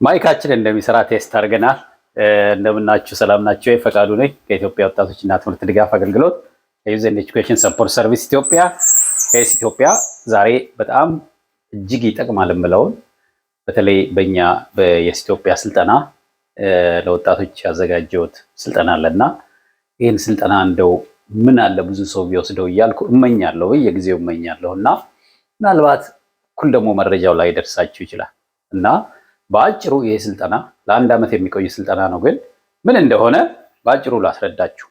ማይካችን እንደሚሰራ ቴስት አድርገናል። እንደምናችሁ ሰላም ናችሁ? ፈቃዱ ነኝ ከኢትዮጵያ ወጣቶችና ትምህርት ድጋፍ አገልግሎት ከዩዝ ኤንድ ኤጁኬሽን ሰፖርት ሰርቪስ ኢትዮጵያ ከኤስ ኢትዮጵያ። ዛሬ በጣም እጅግ ይጠቅማል የምለውን በተለይ በእኛ በየስ ኢትዮጵያ ስልጠና ለወጣቶች ያዘጋጀሁት ስልጠና አለና ይህን ስልጠና እንደው ምን አለ ብዙ ሰው ቢወስደው እያልኩ እመኛለሁ፣ በየጊዜው እመኛለሁ እና ምናልባት እኩል ደግሞ መረጃው ላይ ደርሳችሁ ይችላል እና በአጭሩ ይሄ ስልጠና ለአንድ ዓመት የሚቆይ ስልጠና ነው። ግን ምን እንደሆነ በአጭሩ ላስረዳችሁ።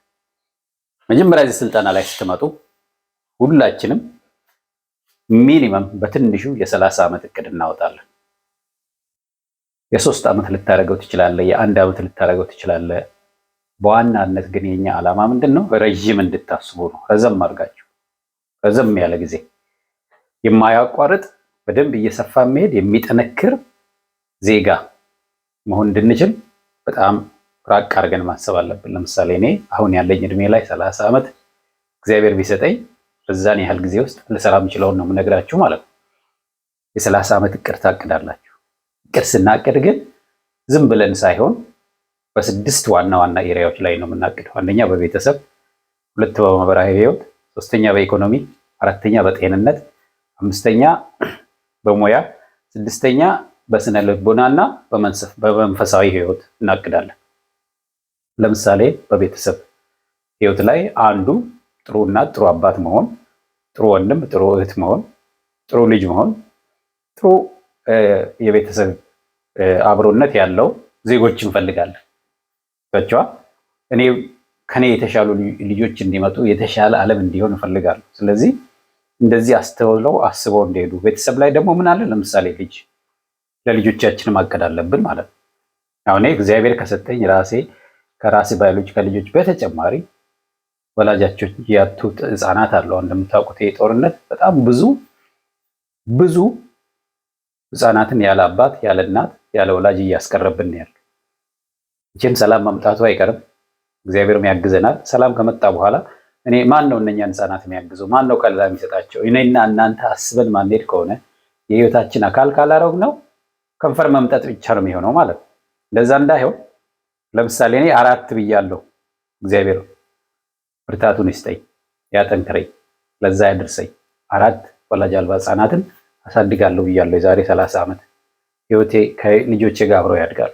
መጀመሪያ እዚህ ስልጠና ላይ ስትመጡ ሁላችንም ሚኒመም በትንሹ የ30 ዓመት እቅድ እናወጣለን። የ3 ዓመት ልታደርገው ትችላለህ፣ የ1 ዓመት ልታደርገው ትችላለህ። በዋናነት ግን የኛ ዓላማ ምንድነው? ረጅም እንድታስቡ ነው። ረዘም አድርጋችሁ ረዘም ያለ ጊዜ የማያቋርጥ በደንብ እየሰፋ መሄድ የሚጠነክር ዜጋ መሆን እንድንችል በጣም ራቅ አድርገን ማሰብ አለብን። ለምሳሌ እኔ አሁን ያለኝ እድሜ ላይ 30 ዓመት እግዚአብሔር ቢሰጠኝ በዛን ያህል ጊዜ ውስጥ ልሰራ የምችለውን ነው የምነግራችሁ ማለት ነው። የ30 ዓመት እቅድ ታቅዳላችሁ። እቅድ ስናቅድ ግን ዝም ብለን ሳይሆን በ6 ዋና ዋና ኤሪያዎች ላይ ነው የምናቅደው። አንደኛ በቤተሰብ፣ 2 በማህበራዊ ህይወት፣ 3ኛ በኢኮኖሚ፣ 4ኛ በጤንነት፣ 5ኛ በሙያ፣ 6ኛ በስነ ልቦናና በመንፈሳዊ ህይወት እናቅዳለን። ለምሳሌ በቤተሰብ ህይወት ላይ አንዱ ጥሩ እናት፣ ጥሩ አባት መሆን፣ ጥሩ ወንድም፣ ጥሩ እህት መሆን፣ ጥሩ ልጅ መሆን፣ ጥሩ የቤተሰብ አብሮነት ያለው ዜጎች እንፈልጋለን። በቻ እኔ ከኔ የተሻሉ ልጆች እንዲመጡ የተሻለ ዓለም እንዲሆን እንፈልጋለሁ። ስለዚህ እንደዚህ አስተውለው አስበው እንዲሄዱ። ቤተሰብ ላይ ደግሞ ምን አለ? ለምሳሌ ልጅ ለልጆቻችን ማቀድ አለብን ማለት ነው። አሁን እግዚአብሔር ከሰጠኝ ከራሴ ባዮሎጂካል ልጆች በተጨማሪ ወላጃቸው ያጡ ህፃናት አሉ። እንደምታውቁት የጦርነት በጣም ብዙ ህፃናትን ያለ አባት ያለ እናት ያለ ወላጅ እያስቀረብን ያለው። እቺን ሰላም ማምጣቱ አይቀርም፣ እግዚአብሔርም ያግዘናል። ሰላም ከመጣ በኋላ እኔ ማን ነው እነኛን ህፃናት የሚያግዘው? ማን ነው ከለላ የሚሰጣቸው? እኔና እናንተ አስበን ማንሄድ ከሆነ የህይወታችን አካል ካላረግ ነው ከንፈር መምጠጥ ብቻ ነው የሚሆነው ማለት ነው። እንደዛ እንዳይሆን ለምሳሌ እኔ 4 ብያለሁ። እግዚአብሔር ብርታቱን ይስጠኝ፣ ያጠንክረኝ፣ ለዛ ያድርሰኝ። 4 ወላጅ አልባ ህፃናትን አሳድጋለሁ ብያለሁ። የዛሬ 30 ዓመት ህይወቴ ከልጆቼ ጋር አብረው ያድጋሉ።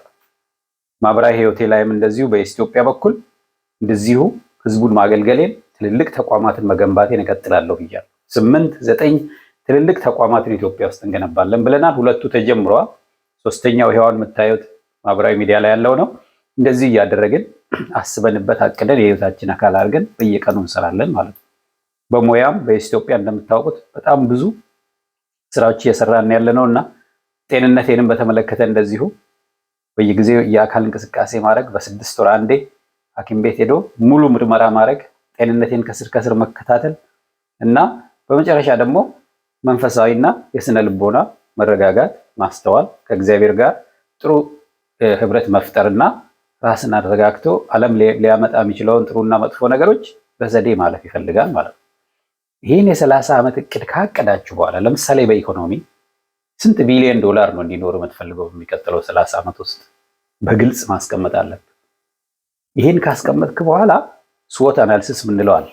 ማህበራዊ ህይወቴ ላይም እንደዚሁ በኢትዮጵያ በኩል እንደዚሁ ህዝቡን ማገልገሌን ትልልቅ ተቋማትን መገንባቴን እቀጥላለሁ ብያለሁ። 8 9 ትልልቅ ተቋማትን ኢትዮጵያ ውስጥ እንገነባለን ብለናል። 2ቱ ተጀምረዋል። 3ኛው ይሄውን የምታዩት ማህበራዊ ሚዲያ ላይ ያለው ነው። እንደዚህ እያደረግን አስበንበት አቅደን የህይወታችን አካል አድርገን በየቀኑ እንሰራለን ማለት ነው። በሙያም በኢትዮጵያ እንደምታውቁት በጣም ብዙ ስራዎች እየሰራን ያለ ነው እና ጤንነቴንም በተመለከተ እንደዚሁ በየጊዜው የአካል እንቅስቃሴ ማድረግ፣ በ6 ወር አንዴ ሐኪም ቤት ሄዶ ሙሉ ምርመራ ማድረግ፣ ጤንነቴን ከስር ከስር መከታተል እና በመጨረሻ ደግሞ መንፈሳዊና የስነ ልቦና መረጋጋት፣ ማስተዋል፣ ከእግዚአብሔር ጋር ጥሩ ህብረት መፍጠርና ራስን አረጋግቶ ዓለም ሊያመጣ የሚችለውን ጥሩና መጥፎ ነገሮች በዘዴ ማለፍ ይፈልጋል ማለት ነው። ይህን የ30 ዓመት እቅድ ካቀዳችሁ በኋላ ለምሳሌ በኢኮኖሚ ስንት ቢሊዮን ዶላር ነው እንዲኖር የምትፈልገው በሚቀጥለው 30 ዓመት ውስጥ በግልጽ ማስቀመጥ አለብን። ይህን ካስቀመጥክ በኋላ ስዎት አናሊሲስ ምንለው አለ።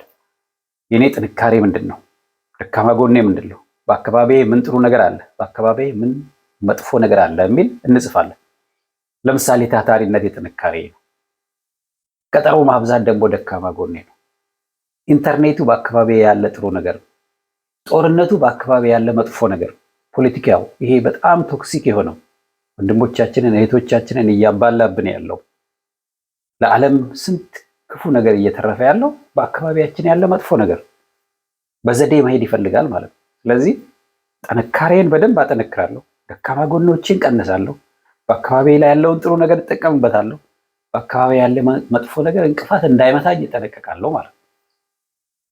የኔ ጥንካሬ ምንድን ነው? ደካማ ጎኔ ምንድን ነው? በአካባቢ ምን ጥሩ ነገር አለ? በአካባቢ ምን መጥፎ ነገር አለ? የሚል እንጽፋለን። ለምሳሌ ታታሪነት የጥንካሬ ነው። ቀጠሮ ማብዛት ደግሞ ደካማ ጎኔ ነው። ኢንተርኔቱ በአካባቢ ያለ ጥሩ ነገር ነው። ጦርነቱ በአካባቢ ያለ መጥፎ ነገር ነው። ፖለቲካው ይሄ በጣም ቶክሲክ የሆነው ወንድሞቻችንን እህቶቻችንን እያባላብን ያለው ለዓለም ስንት ክፉ ነገር እየተረፈ ያለው በአካባቢያችን ያለ መጥፎ ነገር በዘዴ መሄድ ይፈልጋል ማለት ነው። ስለዚህ ጥንካሬን በደንብ አጠነክራለሁ፣ ደካማ ጎኖችን ቀንሳለሁ፣ በአካባቢ ላይ ያለውን ጥሩ ነገር እጠቀምበታለሁ፣ በአካባቢ ያለ መጥፎ ነገር እንቅፋት እንዳይመታኝ እጠነቀቃለሁ ማለት ነው።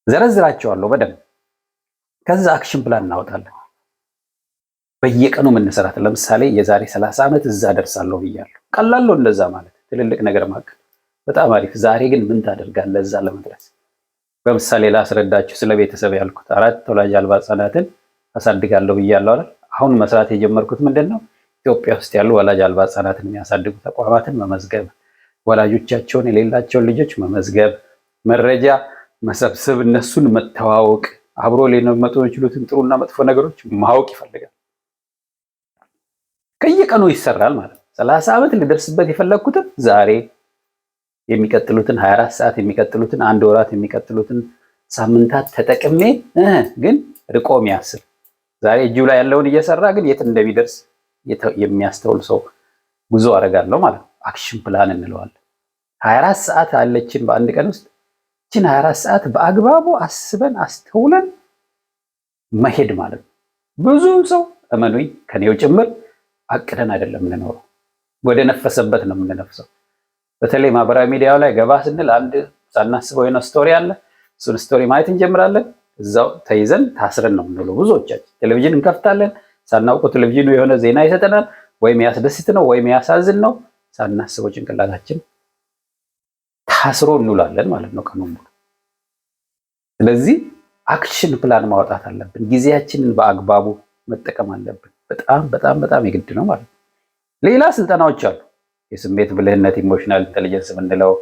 ዘረዝራቸዋለሁ በደንብ። ከዛ አክሽን ፕላን እናወጣለን። በየቀኑ የምንሰራት ለምሳሌ የዛሬ 30 ዓመት እዛ ደርሳለሁ ብያለሁ። ቀላል ነው እንደዛ ማለት ትልልቅ ነገር ማቀድ በጣም አሪፍ። ዛሬ ግን ምን ታደርጋለህ እዛ ለመድረስ? በምሳሌ ላስረዳችሁ። ስለ ቤተሰብ ያልኩት 4 ወላጅ አልባ ህፃናትን አሳድጋለሁ ብያለሁ አይደል? አሁን መስራት የጀመርኩት ምንድነው? ኢትዮጵያ ውስጥ ያሉ ወላጅ አልባ ህጻናትን የሚያሳድጉ ተቋማትን መመዝገብ፣ ወላጆቻቸውን የሌላቸውን ልጆች መመዝገብ፣ መረጃ መሰብሰብ፣ እነሱን መተዋወቅ፣ አብሮ ሊመጡ የሚችሉትን ጥሩና መጥፎ ነገሮች ማወቅ ይፈልጋል። ከየቀኑ ይሰራል ማለት ነው። 30 ዓመት ሊደርስበት የፈለግኩትን ዛሬ የሚቀጥሉትን 24 ሰዓት የሚቀጥሉትን 1 ወራት የሚቀጥሉትን ሳምንታት ተጠቅሜ ግን ርቆ የሚያስብ ዛሬ እጁ ላይ ያለውን እየሰራ ግን የት እንደሚደርስ የሚያስተውል ሰው ጉዞ አደርጋለሁ ማለት ነው። አክሽን ፕላን እንለዋለን። 24 ሰዓት አለችን በአንድ ቀን ውስጥ እችን 24 ሰዓት በአግባቡ አስበን አስተውለን መሄድ ማለት ነው። ብዙ ሰው እመኑኝ ከኔው ጭምር አቅደን አይደለም የምንኖረው፣ ወደ ነፈሰበት ነው የምንነፍሰው። በተለይ ማህበራዊ ሚዲያው ላይ ገባ ስንል አንድ ሳናስበው የሆነ ስቶሪ አለ። እሱን ስቶሪ ማየት እንጀምራለን። እዛው ተይዘን ታስረን ነው የምንውለው። ብዙዎቻችን ቴሌቪዥን እንከፍታለን፣ ሳናውቀው ቴሌቪዥኑ የሆነ ዜና ይሰጠናል፣ ወይም ያስደስት ነው ወይም ያሳዝን ነው። ሳናስበው ጭንቅላታችን ታስሮ እንውላለን ማለት ነው ቀኑን ሙሉ። ስለዚህ አክሽን ፕላን ማውጣት አለብን። ጊዜያችንን በአግባቡ መጠቀም አለብን። በጣም በጣም በጣም የግድ ነው ማለት ነው። ሌላ ስልጠናዎች አሉ። የስሜት ብልህነት ኢሞሽናል ኢንተለጀንስ ምንለው፣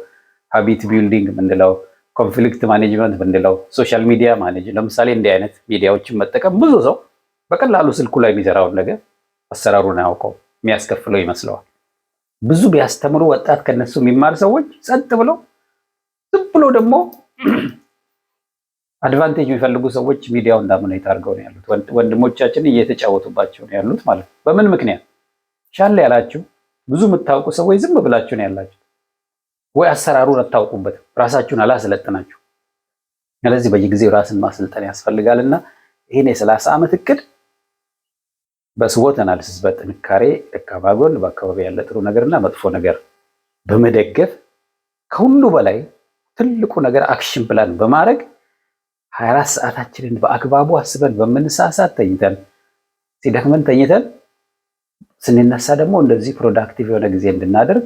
ሃቢት ቢልዲንግ ምንለው፣ ኮንፍሊክት ማኔጅመንት ምንለው፣ ሶሻል ሚዲያ ማኔጅ። ለምሳሌ እንዲህ አይነት ሚዲያዎችን መጠቀም ብዙ ሰው በቀላሉ ስልኩ ላይ የሚሰራውን ነገር አሰራሩን አያውቀው፣ የሚያስከፍለው ይመስለዋል። ብዙ ቢያስተምሩ ወጣት ከነሱ የሚማር ሰዎች ጸጥ ብለው ዝም ብሎ ደግሞ አድቫንቴጅ የሚፈልጉ ሰዎች ሚዲያውን ዳሚኔት አድርገው ነው ያሉት። ወንድሞቻችን እየተጫወቱባቸው ነው ያሉት ማለት ነው። በምን ምክንያት? ሻል ያላችሁ ብዙ የምታውቁ ሰዎች ዝም ብላችሁ ነው ያላችሁ፣ ወይ አሰራሩን አታውቁበትም፣ ራሳችሁን አላሰለጠናችሁ። ስለዚህ በየጊዜው ራስን ማሰልጠን ያስፈልጋልና ይሄን የ30 ዓመት እቅድ በስዎት አናሊሲስ በጥንካሬ ደካማ ጎን፣ በአካባቢ ያለ ጥሩ ነገርና መጥፎ ነገር በመደገፍ ከሁሉ በላይ ትልቁ ነገር አክሽን ፕላን በማድረግ 24 ሰዓታችንን በአግባቡ አስበን በምንሳሳት ተኝተን ሲደክመን ተኝተን ስንነሳ ደግሞ እንደዚህ ፕሮዳክቲቭ የሆነ ጊዜ እንድናደርግ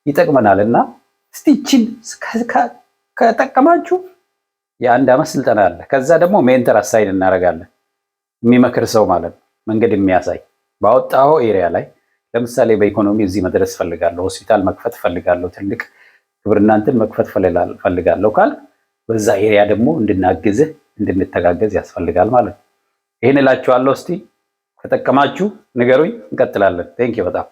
ይጠቅመናልና እስቲ እቺን ከጠቀማችሁ የ1 ዓመት ስልጠና አለ። ከዛ ደግሞ ሜንተር አሳይን እናደርጋለን። የሚመክር ሰው ማለት ነው፣ መንገድ የሚያሳይ ባወጣው ኤሪያ ላይ ለምሳሌ በኢኮኖሚ እዚህ መድረስ ፈልጋለሁ፣ ሆስፒታል መክፈት ፈልጋለሁ፣ ትልቅ ግብርና እንትን መክፈት ፈልጋለሁ ካል በዛ ኤሪያ ደግሞ እንድናግዝህ እንድንተጋገዝ ያስፈልጋል ማለት ነው። ይሄን እላችኋለሁ። እስቲ ከጠቀማችሁ ንገሩኝ፣ እንቀጥላለን። ቴንክ ዩ በጣም